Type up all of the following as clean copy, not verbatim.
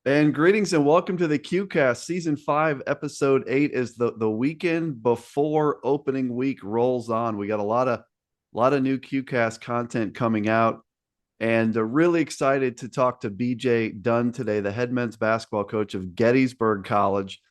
And greetings and welcome to the QCast Season 5, Episode 8 is the weekend before opening week rolls on. We got a lot of new QCast content coming out and really excited to talk to BJ Dunne today, the head men's basketball coach of Gettysburg College,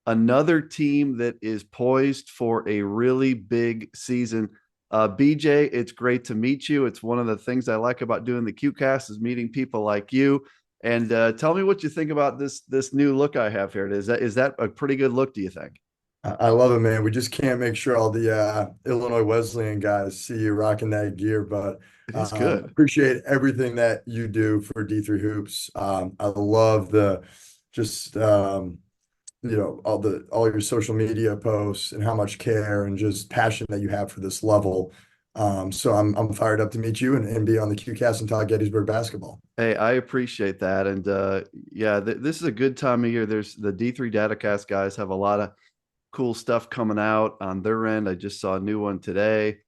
another team that is poised for a really big season. BJ, it's great to meet you. It's one of the things I like about doing the QCast is meeting people like you. And tell me what you think about this new look I have here. Is that a pretty good look, do you think? I love it, man. We just can't make sure all the Illinois Wesleyan guys see you rocking that gear, but It is good. appreciate everything that you do for D3 Hoops. I love the just all your social media posts and how much care and just passion that you have for this level. So I'm fired up to meet you and be on the QCast and talk Gettysburg basketball. Hey, I appreciate that. And yeah, this is a good time of year. There's the D3 Datacast guys have a lot of cool stuff coming out on their end. I just saw a new one today.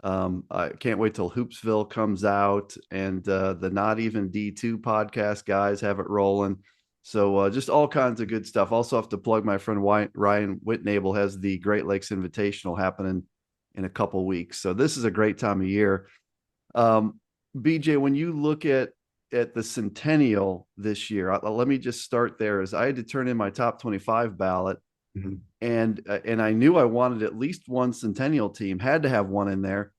I can't wait till Hoopsville comes out, and the Not Even D2 podcast guys have it rolling. So just all kinds of good stuff. Also have to plug my friend Ryan Whitnable has the Great Lakes Invitational happening in a couple weeks. So this is a great time of year. Um, BJ, when you look at the Centennial this year, let me just start there. As I had to turn in my top 25 ballot, Mhm. and I knew I wanted at least one Centennial team, had to have one in there,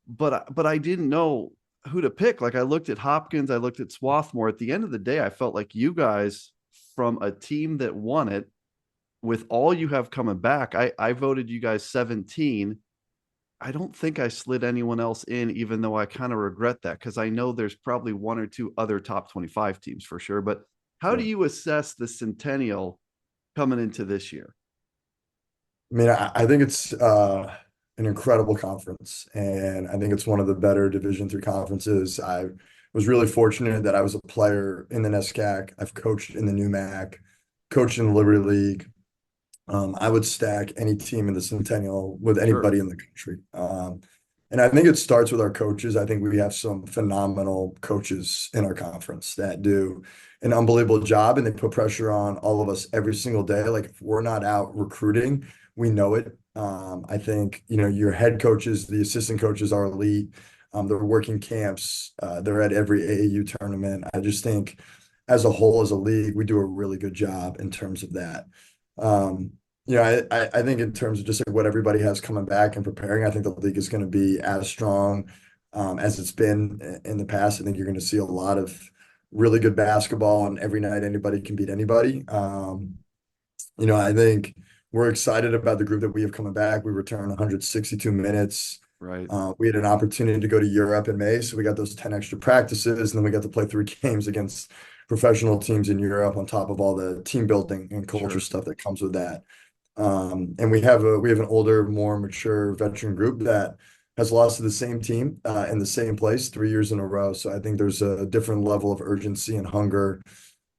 but I didn't know who to pick. Like I looked at Hopkins, I looked at Swarthmore. At the end of the day, I felt like you guys from a team that won it with all you have coming back. I voted you guys 17. I don't think I slid anyone else in, even though I kind of regret that because I know there's probably one or two other top 25 teams for sure. But how do Yeah. you assess the Centennial coming into this year? I mean, I think it's an incredible conference, and I think it's one of the better Division III conferences. I was really fortunate that I was a player in the NESCAC. I've coached in the NEWMAC, coached in the Liberty League. I would stack any team in the Centennial with Sure. anybody in the country. And I think it starts with our coaches. I think we have some phenomenal coaches in our conference that do an unbelievable job and they put pressure on all of us every single day. Like if we're not out recruiting, we know it. I think, your head coaches, the assistant coaches are elite. They're working camps. They're at every AAU tournament. I just think as a whole, as a league, we do a really good job in terms of that. Um, I think in terms of just like what everybody has coming back and preparing, I think the league is going to be as strong as it's been in the past. I think you're going to see a lot of really good basketball, and every night anybody can beat anybody. I think we're excited about the group that we have coming back. We returned 162 minutes. Right. We had an opportunity to go to Europe in May, so we got those 10 extra practices, and then we got to play 3 games against professional teams in Europe on top of all the team building and culture Sure. stuff that comes with that. And we have an older, more mature veteran group that has lost to the same team in the same place 3 years in a row. So I think there's a different level of urgency and hunger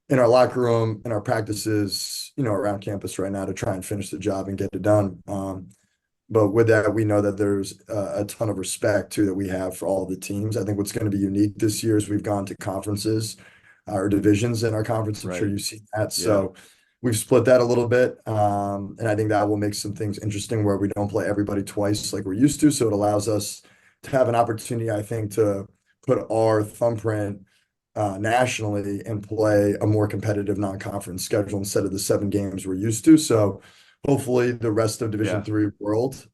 in our locker room, in our practices, around campus right now to try and finish the job and get it done. But with that, we know that there's a ton of respect too that we have for all the teams. I think what's going to be unique this year is we've gone to conferences or divisions in our conference. I'm sure Right. you've seen that. Yeah. So we've split that a little bit. And I think that will make some things interesting where we don't play everybody twice like we're used to. So it allows us to have an opportunity, I think, to put our thumbprint nationally and play a more competitive non-conference schedule instead of the 7 games we're used to. So hopefully the rest of Division Yeah. Three world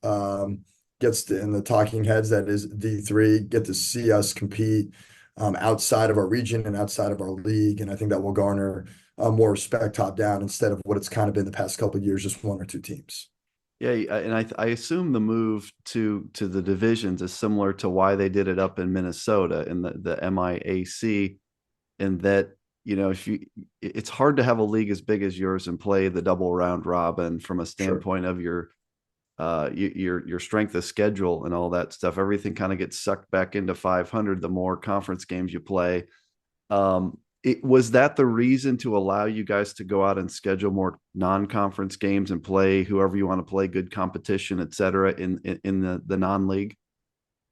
gets to, in the talking heads that is D3, get to see us compete outside of our region and outside of our league. And I think that will garner more respect top down instead of what it's kind of been the past couple of years, just 1 or 2 teams. Yeah, and I assume the move to the divisions is similar to why they did it up in Minnesota in the MIAC, in that if it's hard to have a league as big as yours and play the double round robin from a Sure. standpoint of your strength of schedule and all that stuff. Everything kind of gets sucked back into 500 the more conference games you play. Was that the reason to allow you guys to go out and schedule more non-conference games and play whoever you want to play, good competition, et cetera, in the non-league?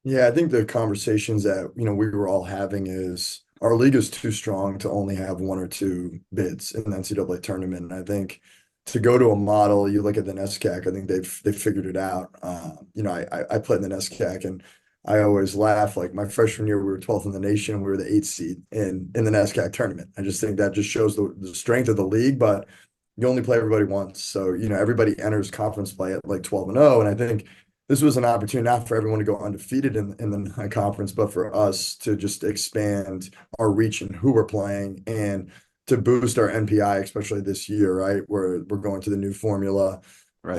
Yeah, I think the conversations that we were all having is our league is too strong to only have one or two bids in the NCAA tournament. And I think to go to a model, you look at the NESCAC, I think they've figured it out. I played in the NESCAC, and I always laugh. Like my freshman year, we were 12th in the nation. We were the 8th seed in the NESCAC tournament. I just think that just shows the strength of the league, but you only play everybody once. So, everybody enters conference play at like 12-0. And I think this was an opportunity not for everyone to go undefeated in the conference, but for us to just expand our reach and who we're playing and to boost our NPI, especially this year, right? Where we're going to the new formula, Right.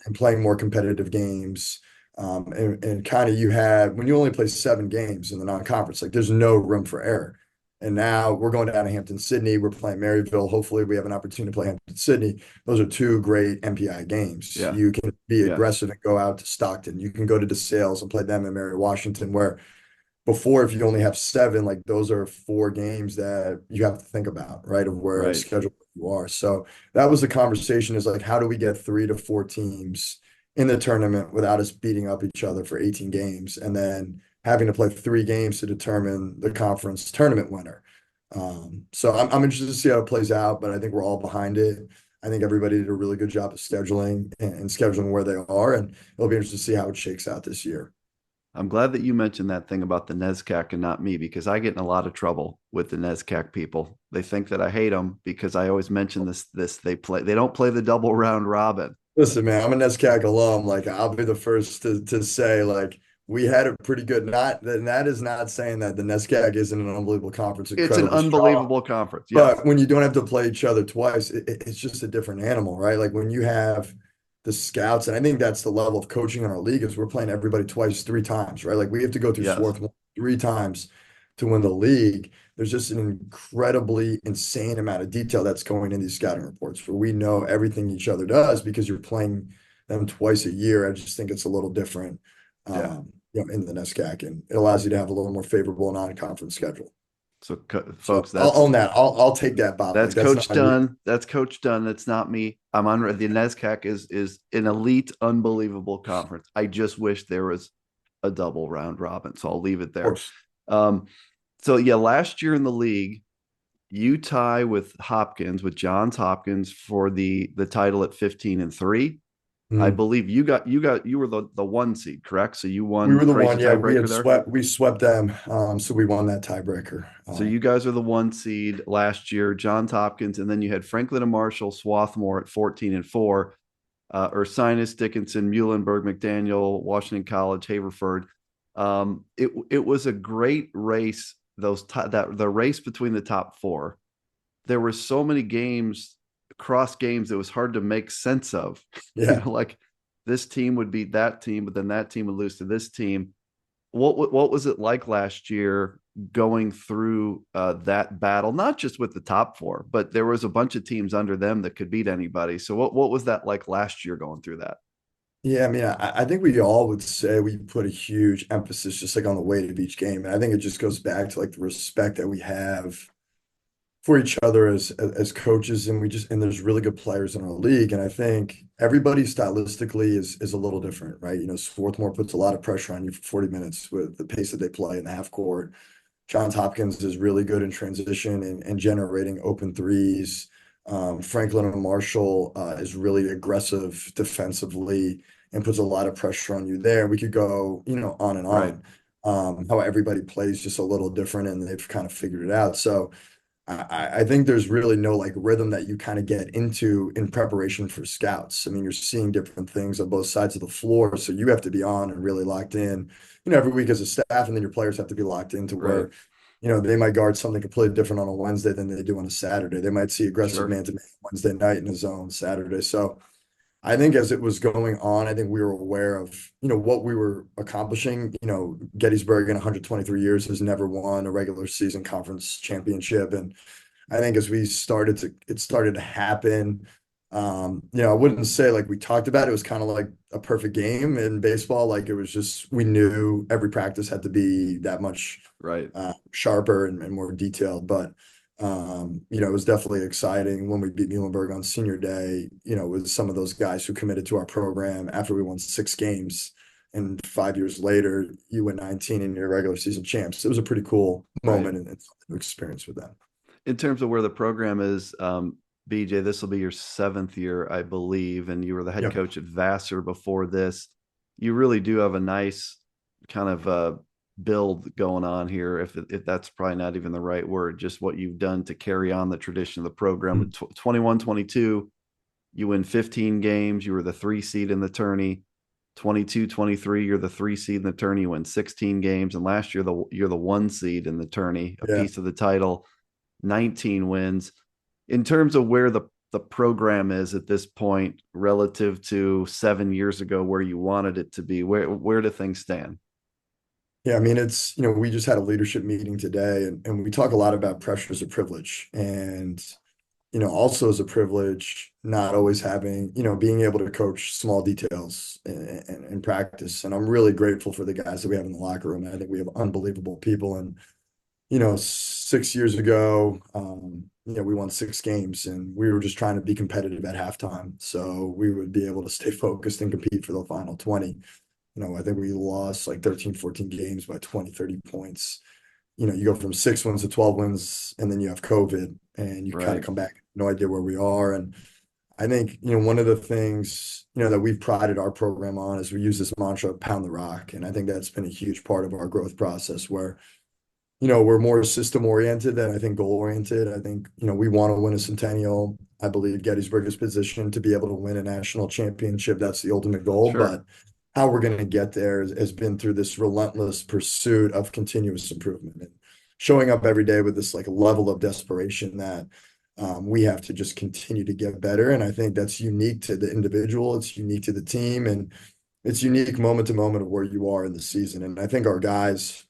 and playing more competitive games. And kind of when you only play 7 games in the non-conference, like there's no room for error. And now we're going down to Hampton, Sydney. We're playing Maryville. Hopefully, we have an opportunity to play Hampton, Sydney. Those are 2 great MPI games. Yeah. You can be Yeah. aggressive and go out to Stockton. You can go to DeSales and play them in Mary Washington, where before, if you only have 7, like those are 4 games that you have to think about, right? Of where Right. schedule you are. So that was the conversation, is like, how do we get 3 to 4 teams in the tournament without us beating up each other for 18 games and then having to play 3 games to determine the conference tournament winner. So I'm interested to see how it plays out, but I think we're all behind it. I think everybody did a really good job of scheduling and scheduling where they are, and it'll be interesting to see how it shakes out this year. I'm glad that you mentioned that thing about the NESCAC and not me, because I get in a lot of trouble with the NESCAC people. They think that I hate them because I always mention this they don't play the double round robin. Listen, man, I'm a NESCAC alum. Like, I'll be the first to say, like, we had a pretty good. Not that is not saying that the NESCAC isn't an unbelievable conference, It's an incredibly strong. unbelievable conference. Yes. But when you don't have to play each other twice, it's just a different animal, right? Like when you have the scouts, and I think that's the level of coaching in our league, is we're playing everybody twice, 3 times, right? Like we have to go through Yes. Swarthmore 3 times to win the league. There's just an incredibly insane amount of detail that's going in these scouting reports where we know everything each other does because you're playing them twice a year. I just think it's a little different, Yeah. in the NESCAC, and it allows you to have a little more favorable non-conference schedule. So, So folks, I'll own that. I'll take that, Bob. that's Like that's not Coach my league. Dunne. That's Coach Dunne. That's not me. I'm on the NESCAC is an elite, unbelievable conference. I just wish there was a double round robin. So I'll leave it Of there. course. So yeah, last year in the league, you tie with Johns Hopkins for the title at 15-3. I Mhm. believe you were the 1 seed, correct? So you We won were the crazy one, yeah, tiebreaker there. we swept them. So we won that tiebreaker. So you guys are the 1 seed last year, Johns Hopkins, and then you had Franklin and Marshall, Swarthmore at 14-4, Ursinus, Dickinson, Muhlenberg, McDaniel, Washington College, Haverford. It was a great race. The race between the top 4. There were so many games, cross games, it was hard to make sense of. Yeah. Like this team would beat that team, but then that team would lose to this team. What was it like last year going through that battle? Not just with the top 4, but there was a bunch of teams under them that could beat anybody. So what was that like last year going through that? Yeah, I mean, I think we all would say we put a huge emphasis just like on the weight of each game. And I think it just goes back to like the respect that we have for each other as coaches, and there's really good players in our league. And I think everybody stylistically is a little different, right? Swarthmore puts a lot of pressure on you for 40 minutes with the pace that they play in the half court. Johns Hopkins is really good in transition and generating open threes. Franklin and Marshall is really aggressive defensively and puts a lot of pressure on you there. We could go, on and Right. on. How everybody plays just a little different, and they've kind of figured it out. So I think there's really no like rhythm that you kind of get into in preparation for scouts. I mean, you're seeing different things on both sides of the floor, so you have to be on and really locked in, every week as a staff, and then your players have to be locked into Right. where, they might guard something completely different on a Wednesday than they do on a Saturday. They might see aggressive Sure. man-to-man Wednesday night in a zone Saturday. So I think as it was going on, I think we were aware of, what we were accomplishing. Gettysburg in 123 years has never won a regular season conference championship. And I think as it started to happen. I wouldn't say like we talked about it. It was kind of like a perfect game in baseball. Like it was just, we knew every practice had to be that much Right. sharper and more detailed. But it was definitely exciting when we beat Muhlenberg on senior day, with some of those guys who committed to our program after we won 6 games and 5 years later, you win 19 and you're regular season champs. It was a pretty cool Right. moment and something to experience with them. In terms of where the program is, BJ, this will be your seventh year, I believe, and you were the head Yep. coach at Vassar before this. You really do have a nice kind of build going on here. If that's probably not even the right word, just what you've done to carry on the tradition of the program. 21-22, you win 15 games. You were the 3 seed in the tourney. 22-23, you're the 3 seed in the tourney. You win 16 games, and last year you're the 1 seed in the tourney, a Yeah. piece of the title. 19 wins. In terms of where the program is at this point relative to 7 years ago, where you wanted it to be, where do things stand? Yeah, I mean, we just had a leadership meeting today and we talk a lot about pressure as a privilege. And, also as a privilege, not always having, being able to coach small details in practice. And I'm really grateful for the guys that we have in the locker room. I think we have unbelievable people. And, 6 years ago, we won 6 games and we were just trying to be competitive at halftime. So we would be able to stay focused and compete for the final 20. I think we lost like 13, 14 games by 20, 30 points. You go from 6 wins to 12 wins, and then you have COVID, and you kind of Right. come back, no idea where we are. And I think, one of the things, that we've prided our program on is we use this mantra, pound the rock. And I think that's been a huge part of our growth process where, we're more system oriented than I think goal oriented. I think, we want to win a Centennial. I believe Gettysburg is positioned to be able to win a national championship. That's the ultimate goal. Sure. But how we're going to get there has been through this relentless pursuit of continuous improvement and showing up every day with this like level of desperation that we have to just continue to get better. And I think that's unique to the individual. It's unique to the team, and it's unique moment to moment of where you are in the season. And I think our guys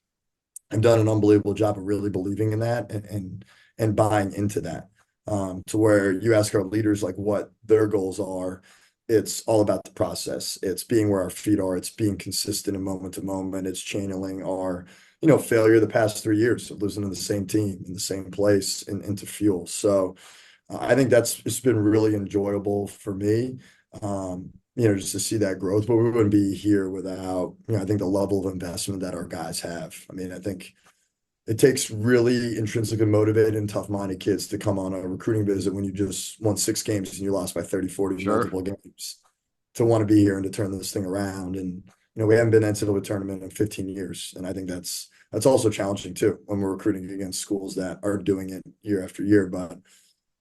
have done an unbelievable job of really believing in that and buying into that. To where you ask our leaders like what their goals are, it's all about the process. It's being where our feet are. It's being consistent in moment to moment. It's channeling our, failure the past 3 years of losing to the same team in the same place and into fuel. So I think it's been really enjoyable for me. Just to see that growth, but we wouldn't be here without, I think the level of investment that our guys have. I mean, I think it takes really intrinsically motivated and tough-minded kids to come on a recruiting visit when you just won 6 games and you lost by 30, 40 Sure. multiple games to want to be here and to turn this thing around. And, we haven't been to NCAA tournament in 15 years. And I think that's also challenging too when we're recruiting against schools that are doing it year after year. But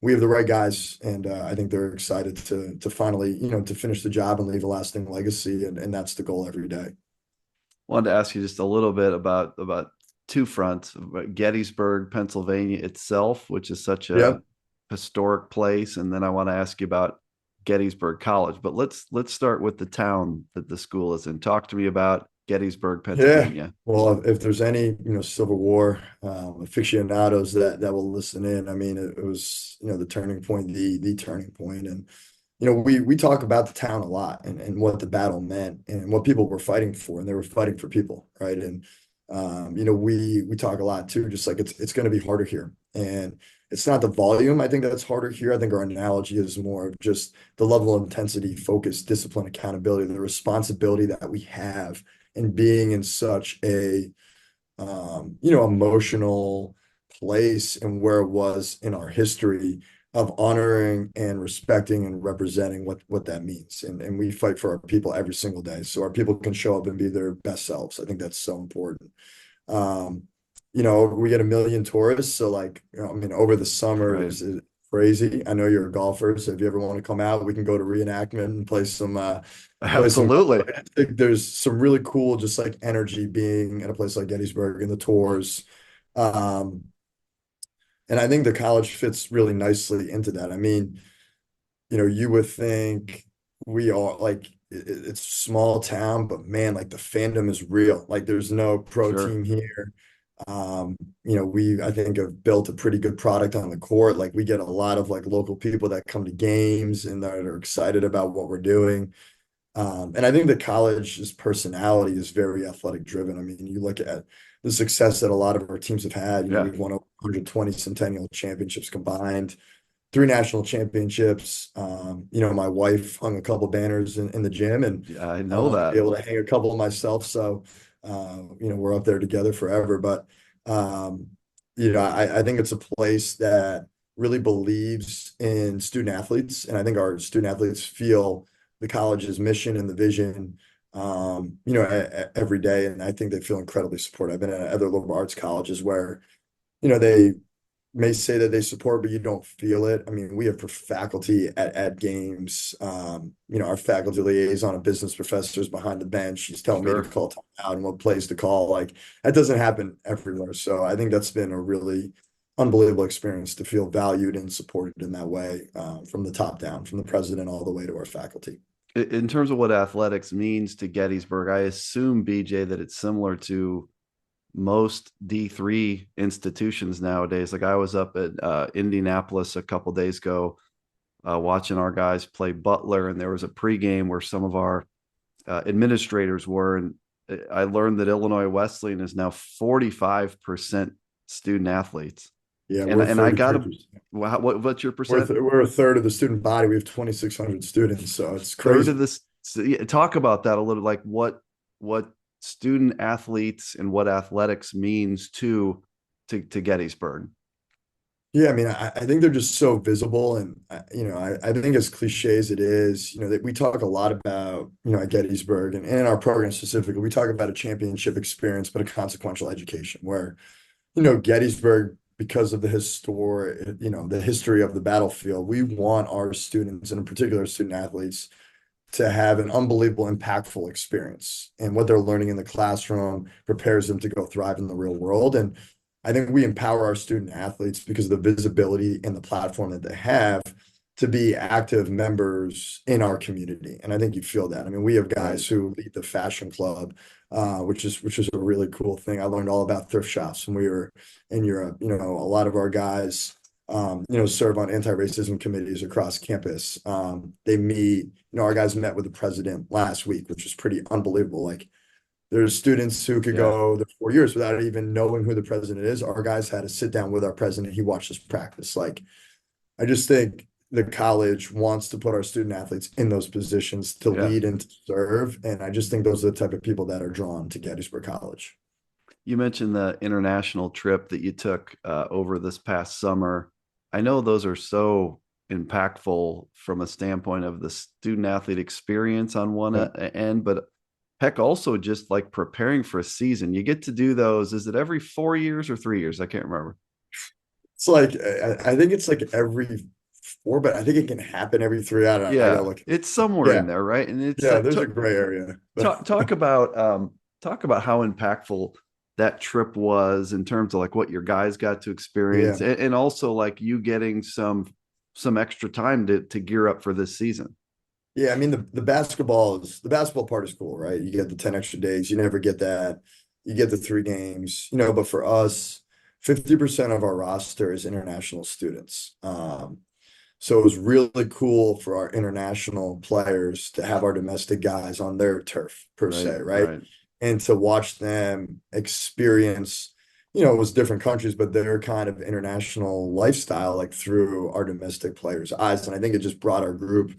we have the right guys, and I think they're excited to finally, to finish the job and leave a lasting legacy. And that's the goal every day. Wanted to ask you just a little bit about two fronts, about Gettysburg, Pennsylvania itself, which is such a Yep. historic place, and then I want to ask you about Gettysburg College. But let's start with the town that the school is in. Talk to me about Gettysburg, Yeah. Pennsylvania. Well, if there's any, Civil War aficionados that will listen in, I mean, it was, the turning point, the turning point. And, we talk about the town a lot and what the battle meant and what people were fighting for, and they were fighting for people, right? And we talk a lot too, just like it's going to be harder here. And it's not the volume, I think that's harder here. I think our analogy is more of just the level of intensity, focus, discipline, accountability, the responsibility that we have and being in such a emotional place and where it was in our history of honoring and respecting and representing what that means. And we fight for our people every single day. So our people can show up and be their best selves. I think that's so important. Um, we get a million tourists. So like, I mean, over the summer Right. is crazy. I know you're a golfer, so if you ever want to come out, we can go to reenactment and play some golf. Absolutely. I think there's some really cool, just like energy being at a place like Gettysburg and the tours. Um, and I think the college fits really nicely into that. I mean, you would think we are like it's a small town, but man, like the fandom is real. Like there's no pro Sure. team here. Um, we I think have built a pretty good product on the court. Like we get a lot of like local people that come to games and that are excited about what we're doing. And I think the college's personality is very athletic driven. I mean, you look at the success that a lot of our teams have had. Yeah. We've won over 120 Centennial championships combined. three national championships. My wife hung a couple banners in the gym, and Yeah, I know be that. able to hang a couple myself. So, we're up there together forever. But, I think it's a place that really believes in student athletes. And I think our student athletes feel the college's mission and the vision, every day. And I think they feel incredibly supported. I've been at other liberal arts colleges where, they may say that they support, but you don't feel it. I mean, we have faculty at games. Our faculty liaison, a business professor, is behind the bench. She's telling me to Sure. call timeout and what plays to call. Like that doesn't happen everywhere. So I think that's been a really unbelievable experience to feel valued and supported in that way, from the top down, from the president all the way to our faculty. In terms of what athletics means to Gettysburg, I assume, BJ, that it's similar to most D3 institutions nowadays. Like I was up at Indianapolis a couple days ago, watching our guys play Butler, and there was a pregame where some of our administrators were, and I learned that Illinois Wesleyan is now 45% student athletes. Yeah, And we're I got to, 33%. what's your percent? We're a third of the student body. We have 2,600 students, so it's Third of crazy. this. So, yeah, talk about that a little, like what student athletes and what athletics means to Gettysburg. Yeah, I mean, I think they're just so visible, and I think as cliche as it is, that we talk a lot about, at Gettysburg and in our program specifically, we talk about a championship experience, but a consequential education where, Gettysburg, because of the history of the battlefield, we want our students, and in particular student athletes, to have an unbelievable, impactful experience. And what they're learning in the classroom prepares them to go thrive in the real world. And I think we empower our student athletes because of the visibility and the platform that they have to be active members in our community. And I think you feel that. I mean, we have Right. guys who lead the fashion club, which is a really cool thing. I learned all about thrift shops when we were in Europe. A lot of our guys serve on anti-racism committees across campus. They meet, our guys met with the president last week, which is pretty unbelievable. Like there's students who could Yeah. go the 4 years without even knowing who the president is. Our guys had to sit down with our president. He watched us practice. Like I just think the college wants to put our student athletes in those positions to Yeah. lead and to serve. And I just think those are the type of people that are drawn to Gettysburg College. You mentioned the international trip that you took over this past summer. I know those are so impactful from a standpoint of the student athlete experience on one Yeah. end, but heck, also just like preparing for a season. You get to do those. Is it every 4 years or 3 years? I can't remember. It's like I think it's like every four, but I think it can happen every three. I gotta Yeah, look. it's somewhere Yeah, in there, right? And it's yeah. There's a gray area, but talk about how impactful that trip was in terms of like what your guys got to experience, yeah, and also like you getting some extra time to gear up for this season. yeah. I mean, the basketball part is cool, right? You get the 10 extra days. You never get that. You get the three games, but for us, 50% of our roster is international students. So it was really cool for our international players to have our domestic guys on their turf per Right, se, right? right. And to watch them experience, it was different countries, but their kind of international lifestyle, like through our domestic players' eyes. And I think it just brought our group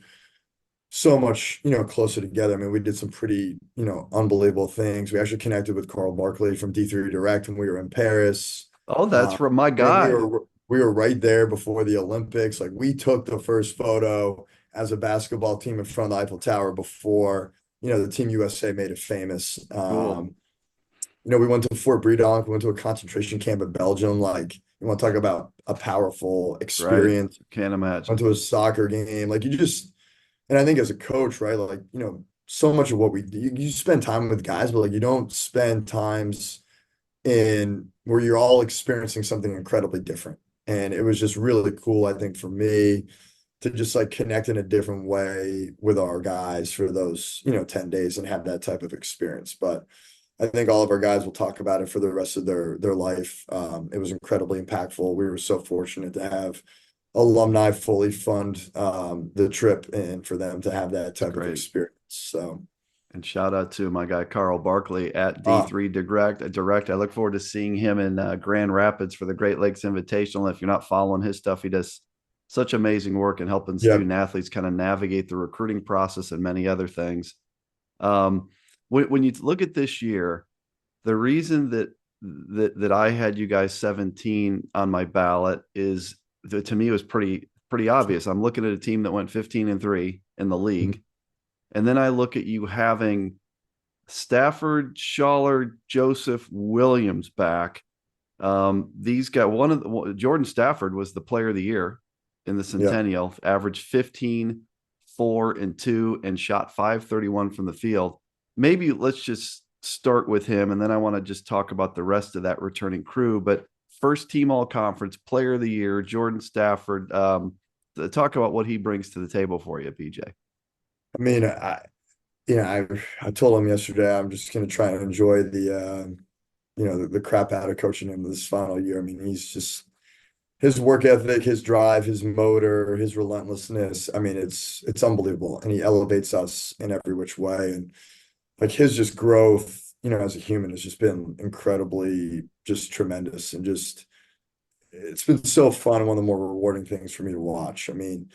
so much, closer together. I mean, we did some pretty, unbelievable things. We actually connected with Carl Barkley from D3 Direct when we were in Paris. Oh, that's Uh, from my I mean, guy. we were right there before the Olympics. Like we took the first photo as a basketball team in front of the Eiffel Tower before, the Team USA made it famous. Cool. We went to Fort Bredon, we went to a concentration camp in Belgium. Like, you want to talk about a powerful Right. experience. Can't Went imagine. to a soccer game. Like and I think as a coach, right, like, so much of what we do, you spend time with guys, but like you don't spend times in where you're all experiencing something incredibly different. And it was just really cool, I think, for me to just like connect in a different way with our guys for those, 10 days and have that type of experience. But I think all of our guys will talk about it for the rest of their life. It was incredibly impactful. We were so fortunate to have alumni fully fund the trip and for them to have that It's type of great. experience. So, And shout out to my guy Carl Barkley at ah, D3 Direct. I look forward to seeing him in Grand Rapids for the Great Lakes Invitational. If you're not following his stuff, he does such amazing work in helping Yeah. student athletes kind of navigate the recruiting process and many other things. Um, when you look at this year, the reason that I had you guys 17 on my ballot is that to me it was pretty obvious. I'm looking at a team that went 15-3 in the Mhm. league, and then I look at you having Stafford, Schaller, Joseph, Williams back. These got Jordan Stafford was the player of the year in the Yeah. Centennial, averaged 15, 4, and 2, and shot 531 from the field. Maybe let's just start with him, and then I want to just talk about the rest of that returning crew. But first team all conference, player of the year, Jordan Stafford. Talk about what he brings to the table for you, PJ. I mean, I told him yesterday I'm just going to try and enjoy the crap out of coaching him this final year. I mean, he's just his work ethic, his drive, his motor, his relentlessness. I mean, it's unbelievable, and he elevates us in every which way. And like his just growth, as a human has just been incredibly just tremendous, and just it's been so fun and one of the more rewarding things for me to watch. I mean,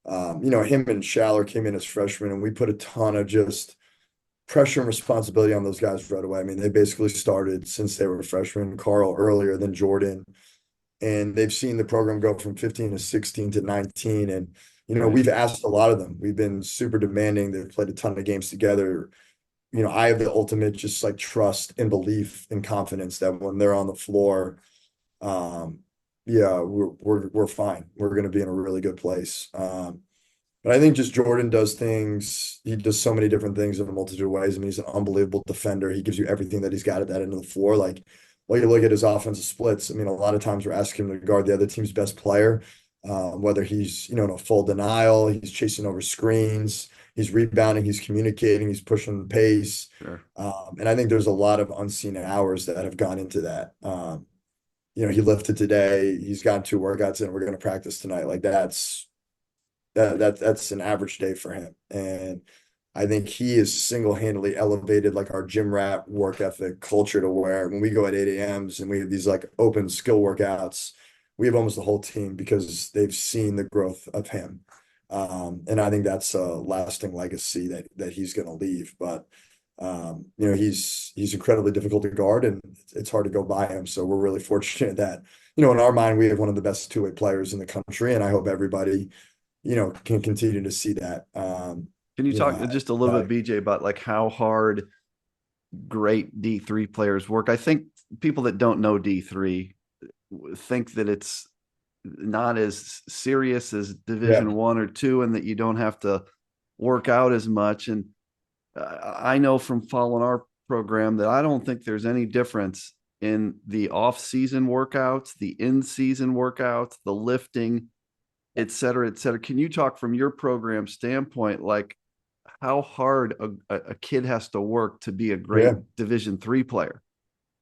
him and Schaller came in as freshmen, and we put a ton of just pressure and responsibility on those guys right away. I mean, they basically started since they were freshmen, Carl earlier than Jordan, and they've seen the program go from 15 to 16 to 19. And, Right. we've asked a lot of them. We've been super demanding. They've played a ton of games together. I have the ultimate just like trust and belief and confidence that when they're on the floor, um, yeah, we're fine. We're going to be in a really good place. But I think just Jordan does things. He does so many different things in a multitude of ways. I mean, he's an unbelievable defender. He gives you everything that he's got at that end of the floor. Like, well, you look at his offensive splits. I mean, a lot of times we're asking him to guard the other team's best player, whether he's, in a full denial, he's chasing over screens, he's rebounding, he's communicating, he's pushing the pace. Sure. And I think there's a lot of unseen hours that have gone into that. He lifted today. He's gotten 2 workouts in. We're going to practice tonight. Like that's an average day for him. And I think he is single-handedly elevated like our gym rat work ethic culture to where when we go at 8 a.m.s and we have these like open skill workouts, we have almost the whole team because they've seen the growth of him. And I think that's a lasting legacy that he's going to leave. But he's incredibly difficult to guard, and it's hard to go by him. So we're really fortunate that, in our mind, we have one of the best two-way players in the country, and I hope everybody can continue to see that. Can you talk just a little bit, Like, BJ, about like how hard great D3 players work? I think people that don't know D3 think that it's not as serious as yeah, Division One or two, and that you don't have to work out as much. And I know from following our program that I don't think there's any difference in the off-season workouts, the in-season workouts, the lifting, et cetera, et cetera. Can you talk from your program standpoint, like how hard a kid has to work to be a great yeah, Division 3 player?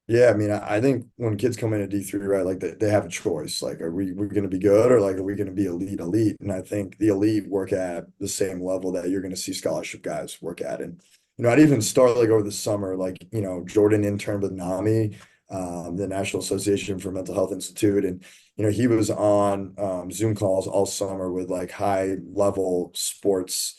yeah. I mean, I think when kids come in at D3, right, like they have a choice. Like, are we're going to be good, or like are we going to be elite? And I think the elite work at the same level that you're going to see scholarship guys work at. And I'd even start like over the summer, like Jordan interned with NAMI, the National Association for Mental Health Institute, and he was on Zoom calls all summer with like high level sports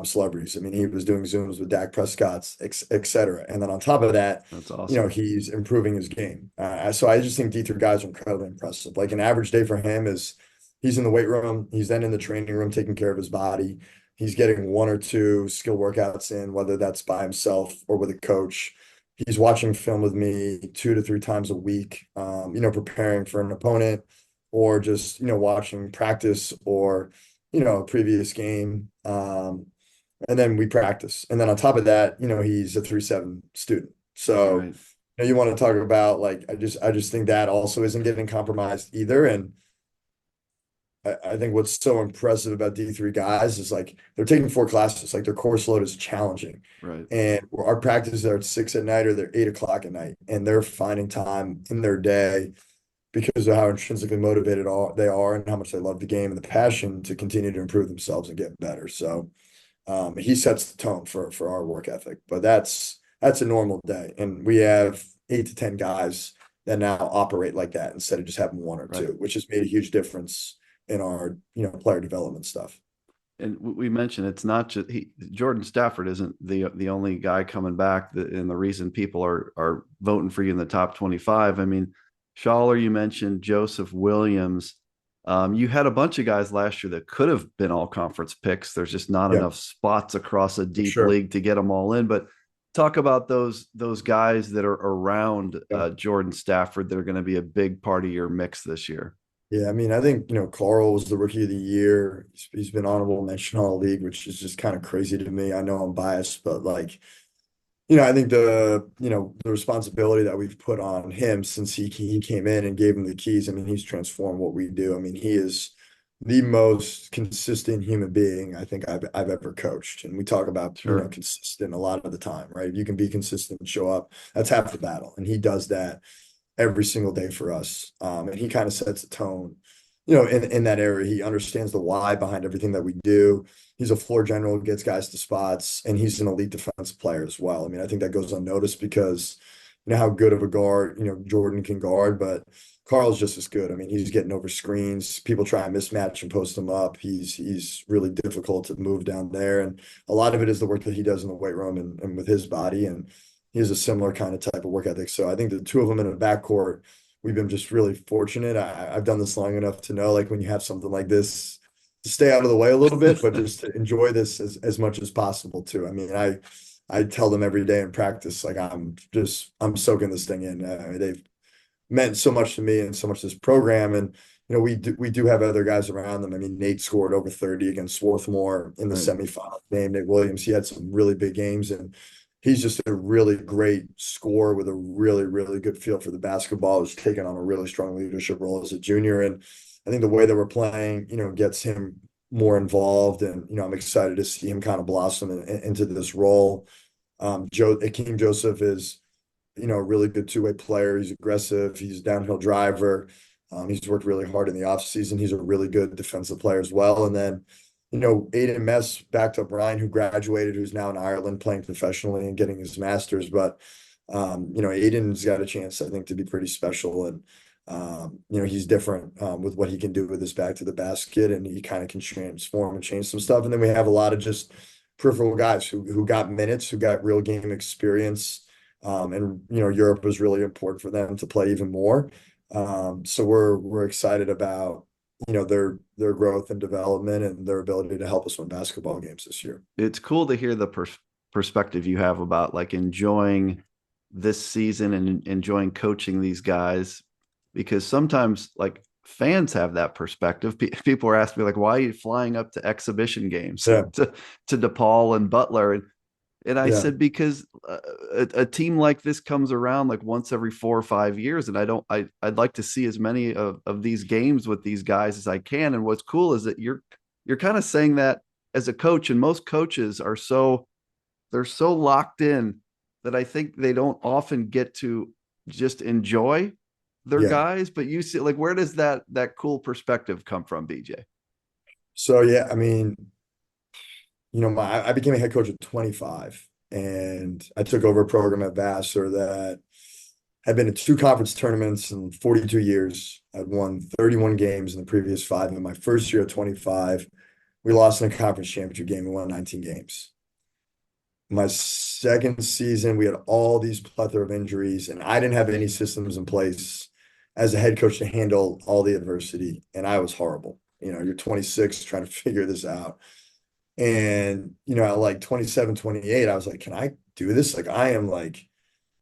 celebrities. I mean, he was doing Zooms with Dak Prescott's, et cetera. And then on top of that, That's awesome. he's improving his game. So I just think D3 guys are incredibly impressive. Like an average day for him is he's in the weight room, he's then in the training room taking care of his body. He's getting 1 or 2 skill workouts in, whether that's by himself or with a coach. He's watching film with me 2 to 3 times a week, preparing for an opponent or just, watching practice or, a previous game. And then we practice. And then on top of that, he's a 3.7 student. So, Right. you want to talk about like I just think that also isn't getting compromised either. And I think what's so impressive about D3 guys is like they're taking 4 classes, like their course load is challenging. Right. And our practices are at 6 at night or they're 8 o'clock at night. And they're finding time in their day because of how intrinsically motivated they are and how much they love the game and the passion to continue to improve themselves and get better. So he sets the tone for our work ethic, but that's a normal day. And we have 8 to 10 guys that now operate like that instead of just having 1 or Right. 2, which has made a huge difference in our, player development stuff. And we mentioned it's not just Jordan Stafford isn't the only guy coming back, and the reason people are voting for you in the top 25. I mean, Schaller, you mentioned Joseph Williams. You had a bunch of guys last year that could have been all conference picks. There's just not Yeah, enough spots across a for deep sure. league to get them all in. But talk about those guys that are around Yeah. Jordan Stafford that are going to be a big part of your mix this year. Yeah, I mean, I think, Carl was the rookie of the year. He's been honorable mention all league, which is just kind of crazy to me. I know I'm biased, but like, I think the responsibility that we've put on him since he came in and gave him the keys. I mean, he's transformed what we do. I mean, he is the most consistent human being I think I've ever coached. And we talk about, Sure. consistent a lot of the time, right? You can be consistent and show up. That's half the battle. And he does that every single day for us. And he kind of sets a tone, in that area. He understands the why behind everything that we do. He's a floor general, gets guys to spots, and he's an elite defensive player as well. I mean, I think that goes unnoticed because how good of a guard, Jordan can guard, but Carl's just as good. I mean, he's getting over screens. People try and mismatch and post him up. He's really difficult to move down there. And a lot of it is the work that he does in the weight room and with his body. And he has a similar kind of type of work ethic. So I think the two of them in a backcourt, we've been just really fortunate. I've done this long enough to know, like, when you have something like this, to stay out of the way a little bit, but just to enjoy this as much as possible too. I mean, I tell them every day in practice, like, I'm soaking this thing in. They've meant so much to me and so much to this program. And we do have other guys around them. I mean, Nate scored over 30 against Swarthmore in the Right. semifinal. Named Nate Williams. He had some really big games, and he's just a really great scorer with a really, really good feel for the basketball. He's taken on a really strong leadership role as a junior. And I think the way that we're playing, gets him more involved. And, I'm excited to see him kind of blossom into this role. Akeem Joseph is, a really good two-way player. He's aggressive. He's a downhill driver. He's worked really hard in the offseason. He's a really good defensive player as well. And then, Aiden Mess backed up Ryan, who graduated, who's now in Ireland playing professionally and getting his master's. But, Aiden's got a chance, I think, to be pretty special. And, he's different with what he can do with his back to the basket, and he kind of can transform and change some stuff. And then we have a lot of just peripheral guys who got minutes, who got real game experience. And Europe was really important for them to play even more. So we're excited about their growth and development and their ability to help us win basketball games this year. It's cool to hear the perspective you have about like enjoying this season and enjoying coaching these guys, because sometimes like fans have that perspective. People are asking me like, why are you flying up to exhibition games Yeah, to DePaul and Butler? And I yeah, said, because a team like this comes around like once every 4 or 5 years. And I'd like to see as many of these games with these guys as I can. And what's cool is that you're kind of saying that as a coach, and most coaches they're so locked in that I think they don't often get to just enjoy their yeah. guys. But you see, like, where does that cool perspective come from, BJ? So yeah, I mean, I became a head coach at 25, and I took over a program at Vassar that had been in two conference tournaments in 42 years. I'd won 31 games in the previous five. And in my first year at 25, we lost in a conference championship game and won 19 games. My second season, we had all these plethora of injuries, and I didn't have any systems in place as a head coach to handle all the adversity. And I was horrible. You're 26 trying to figure this out. And, at like 27, 28, I was like, can I do this? Like, I am like,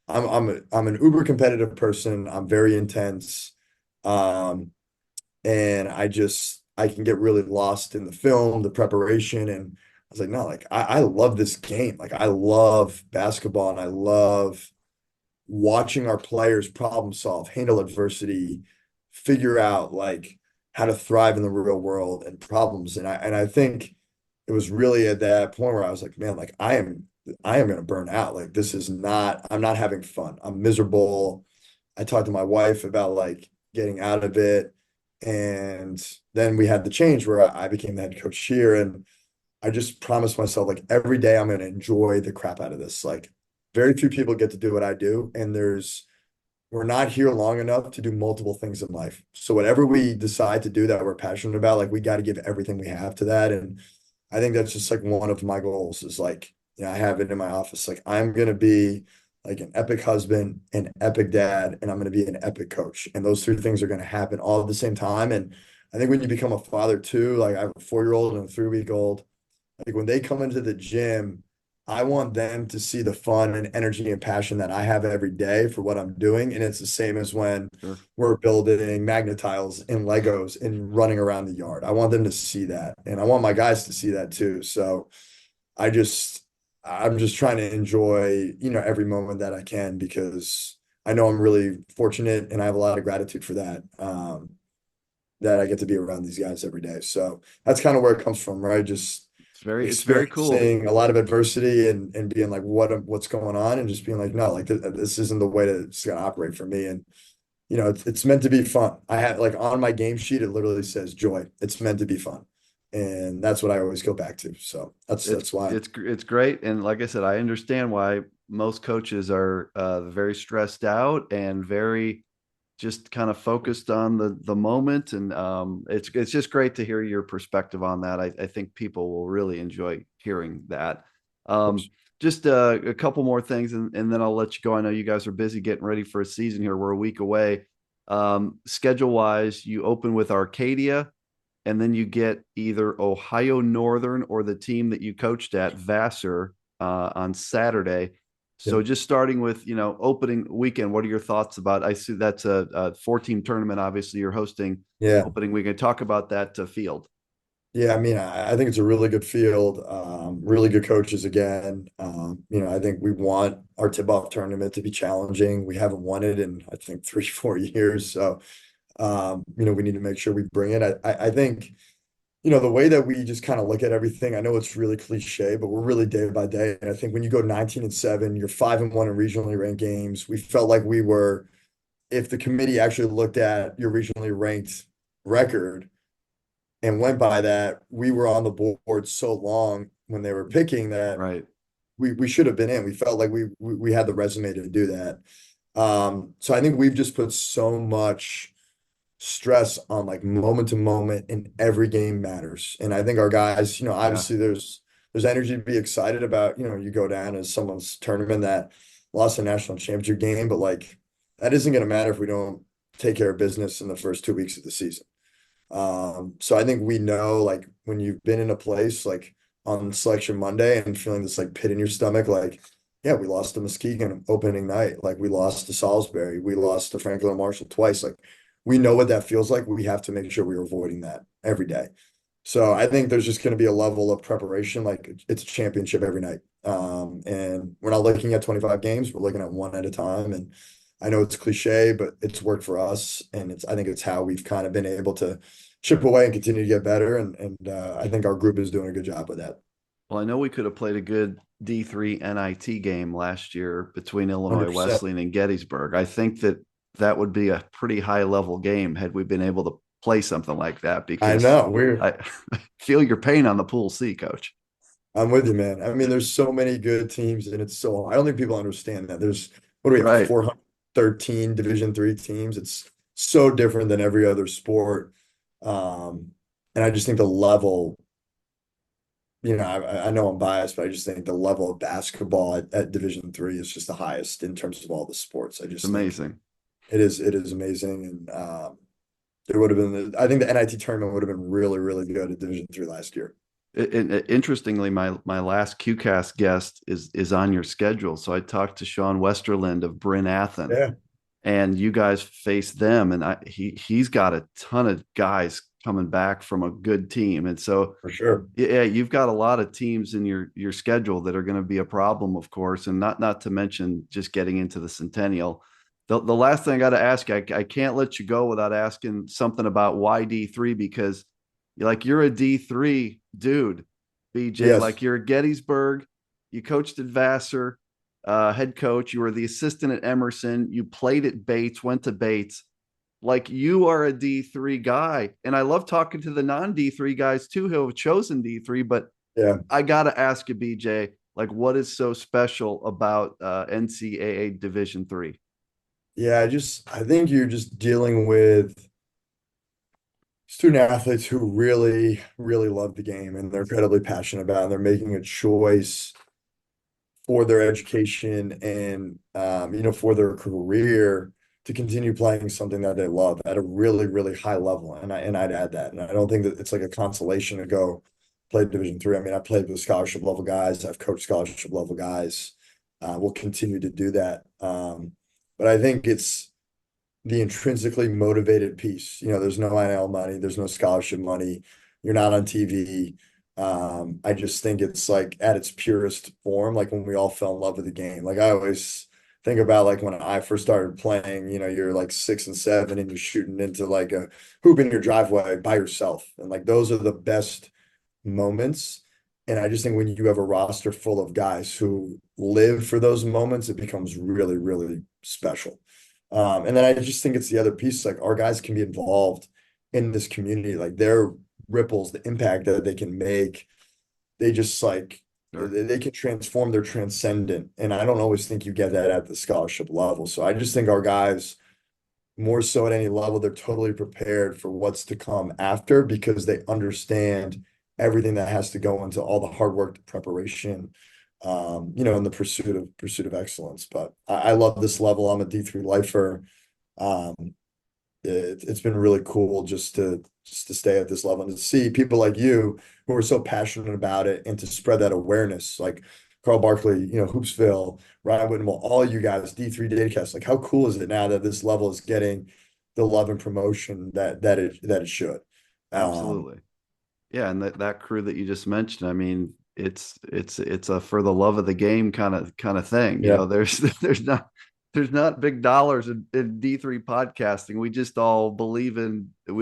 I'm an uber competitive person. I'm very intense. Um, and I can get really lost in the film, the preparation. And I was like, no, like I love this game. Like, I love basketball, and I love watching our players problem solve, handle adversity, figure out like how to thrive in the real world and problems. And I think it was really at that point where I was like, man, like I am going to burn out. Like, this is not, I'm not having fun. I'm miserable. I talked to my wife about like getting out of it. And then we had the change where I became the head coach here. And I just promised myself, like, every day I'm going to enjoy the crap out of this. Like, very few people get to do what I do. And there's we're not here long enough to do multiple things in life. So whatever we decide to do that we're passionate about, like we got to give everything we have to that. And I think that's just like one of my goals is like, I have it in my office. Like I'm gonna be like an epic husband, an epic dad, and I'm gonna be an epic coach. And those three things are gonna happen all at the same time. And I think when you become a father too, like I have a 4-year-old and a 3-week old, like when they come into the gym, I want them to see the fun and energy and passion that I have every day for what I'm doing. And it's the same as when Sure. we're building magnet tiles and Legos and running around the yard. I want them to see that. And I want my guys to see that too. So I just, I'm just trying to enjoy, every moment that I can because I know I'm really fortunate and I have a lot of gratitude for that. That I get to be around these guys every day. So that's kind of where it comes from, right? Just It's very cool. experiencing a lot of adversity and being like, what's going on, and just being like, no, like this isn't the way that it's gonna operate for me. And it's meant to be fun. I have like on my game sheet, it literally says joy. It's meant to be fun, and that's what I always go back to. So that's why. It's great, and like I said, I understand why most coaches are very stressed out and very just kind of focused on the moment, and it's just great to hear your perspective on that. I think people will really enjoy hearing that. Of Um, course. just a couple more things, and then I'll let you go. I know you guys are busy getting ready for a season here. We're a week away. Schedule wise, you open with Arcadia, and then you get either Ohio Northern or the team that you coached at, Vassar, on Saturday. Yeah. So just starting with, opening weekend, what are your thoughts about? I see that's a 4-team tournament. Obviously, you're hosting Yeah. opening weekend. Talk about that field. Yeah, I mean, I think it's a really good field, really good coaches again. I think we want our tip-off tournament to be challenging. We haven't won it in, I think, 3, 4 years. So, we need to make sure we bring it. I think, the way that we just kind of look at everything, I know it's really cliche, but we're really day by day. And I think when you go 19-7, you're 5-1 in regionally ranked games. We felt like we were, if the committee actually looked at your regionally ranked record, and went by that, we were on the board so long when they were picking that Right. we should have been in. We felt like we had the resume to do that. So I think we've just put so much stress on like moment to moment, and every game matters. And I think our guys, Yeah. obviously there's energy to be excited about. You go down as someone's tournament that lost a national championship game, but like that isn't going to matter if we don't take care of business in the first 2 weeks of the season. So I think we know like when you've been in a place like on selection Monday and feeling this like pit in your stomach, like, yeah, we lost to Muskegon opening night. Like we lost to Salisbury. We lost to Franklin and Marshall twice. Like we know what that feels like. We have to make sure we're avoiding that every day. So I think there's just going to be a level of preparation. Like it's a championship every night. And we're not looking at 25 games. We're looking at one at a time. And I know it's cliche, but it's worked for us. And I think it's how we've kind of been able to chip away and continue to get better. And I think our group is doing a good job with that. Well, I know we could have played a good D3 NIT game last year between Illinois 100%. Wesleyan and Gettysburg. I think that would be a pretty high level game had we been able to play something like that I because know I feel your pain on the pool C, coach. I'm with you, man. I mean, there's so many good teams, and I don't think people understand that. What do we have, Right. 413 Division III teams? It's so different than every other sport. And I just think the level, I know I'm biased, but I just think the level of basketball at Division III is just the highest in terms of all the sports. I It's just think amazing. it is amazing. And there would have been, I think the NIT tournament would have been really, really good at Division III last year. Interestingly, my last QCast guest is on your schedule. So I talked to Sean Westerland of Bryn Athyn, Yeah, and you guys face them, and he's got a ton of guys coming back from a good team, and so for sure. yeah, you've got a lot of teams in your schedule that are going to be a problem, of course, and not to mention just getting into the Centennial. The last thing I got to ask you, I can't let you go without asking something about why D3 because you're a D3 dude, BJ. Yes. Like you're at Gettysburg, you coached at Vassar, head coach. You were the assistant at Emerson. You played at Bates, went to Bates. Like you are a D3 guy. And I love talking to the non D3 guys too who have chosen D3. But Yeah. I got to ask you, BJ, like what is so special about NCAA Division 3? Yeah, I think you're just dealing with student athletes who really, really love the game and they're incredibly passionate about it, and they're making a choice for their education and for their career to continue playing something that they love at a really, really high level. And I'd add that. And I don't think that it's like a consolation to go play Division III. I mean, I played with scholarship level guys, I've coached scholarship level guys. We'll continue to do that. But I think it's the intrinsically motivated piece. There's no NIL money, there's no scholarship money, you're not on TV. I just think it's like at its purest form, like when we all fell in love with the game. Like I always think about like when I first started playing, you're like 6 and 7 and you're shooting into like a hoop in your driveway by yourself. And like those are the best moments. And I just think when you have a roster full of guys who live for those moments, it becomes really, really special. And then I just think it's the other piece, like our guys can be involved in this community, like their ripples, the impact that they can make, they just like Sure. they can transform, they're transcendent. And I don't always think you get that at the scholarship level. So I just think our guys, more so at any level, they're totally prepared for what's to come after because they understand everything that has to go into all the hard work, the preparation, in the pursuit of excellence. But I love this level. I'm a D3 lifer. Um, it's been really cool just to stay at this level and to see people like you who are so passionate about it and to spread that awareness, like Carl Barkley, Hoopsville, Ryan Whittemore, all you guys, D3 Datacast. Like, how cool is it now that this level is getting the love and promotion that it should? Um, Absolutely. Yeah, and that crew that you just mentioned, I mean, it's a for the love of the game kind of thing. yeah, There's there's not big dollars in D3 podcasting. We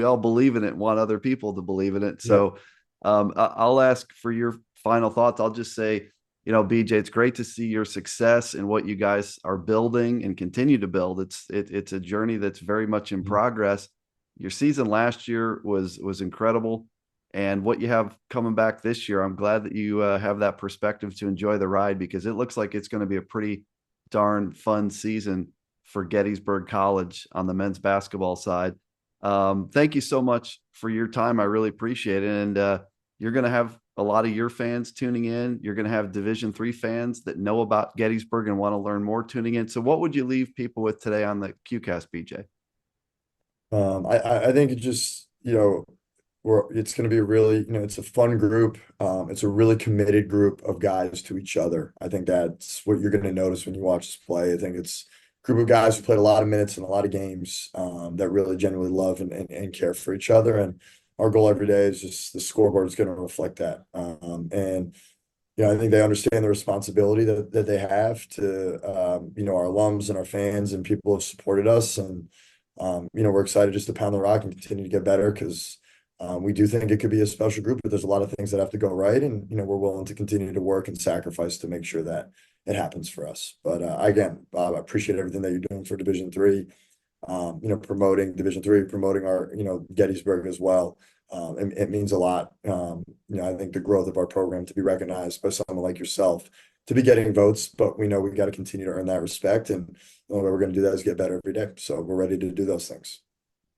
all believe in it and want other people to believe in it. yeah. So I'll ask for your final thoughts. I'll just say, BJ, it's great to see your success and what you guys are building and continue to build. It's a journey that's very much in progress. Your season last year was incredible, and what you have coming back this year, I'm glad that you have that perspective to enjoy the ride, because it looks like it's going to be a pretty darn fun season for Gettysburg College on the men's basketball side. Thank you so much for your time. I really appreciate it. And you're going to have a lot of your fans tuning in. You're going to have Division III fans that know about Gettysburg and want to learn more tuning in. So what would you leave people with today on the QCast, BJ? I think it just, it's going to be a really, it's a fun group. It's a really committed group of guys to each other. I think that's what you're going to notice when you watch us play. I think it's a group of guys who played a lot of minutes and a lot of games, that really genuinely love and care for each other. And our goal every day is just the scoreboard is going to reflect that. And I think they understand the responsibility that they have to, our alums and our fans and people who have supported us. And, we're excited just to pound the rock and continue to get better because we do think it could be a special group, but there's a lot of things that have to go right. And, we're willing to continue to work and sacrifice to make sure that it happens for us. But again, Bob, I appreciate everything that you're doing for Division III, promoting Division III, promoting our, Gettysburg as well. It means a lot. I think the growth of our program to be recognized by someone like yourself, to be getting votes, but we know we got to continue to earn that respect. And the only way we're going to do that is get better every day. So we're ready to do those things.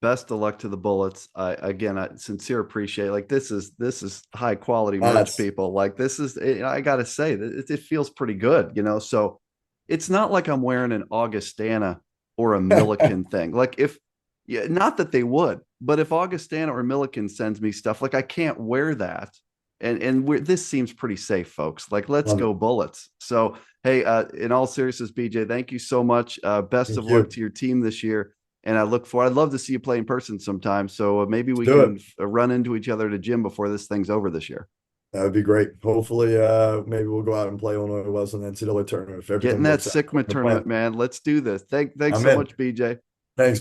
Best of luck to the Bullets. I sincere appreciate, like, this is high quality merch, That's people. Like, this is, I gotta say that it feels pretty good. So it's not like I'm wearing an Augustana or a Milliken thing. Like, if, yeah, not that they would, but if Augustana or Milliken sends me stuff, like, I can't wear that. And this seems pretty safe, folks. Like, let's love it. go Bullets. So hey, in all seriousness, BJ, thank you so much. Best Thank of luck you. to your team this year. And I'd love to see you play in person sometime. So maybe Let's we do it. can run into each other at a gym before this thing's over this year. That would be great. Hopefully, maybe we'll go out and play Illinois West in the NCAA tournament if Getting everything that works out. Sigma The plan. tournament, man. Let's do this. Thanks I'm so in. much, BJ. Thanks.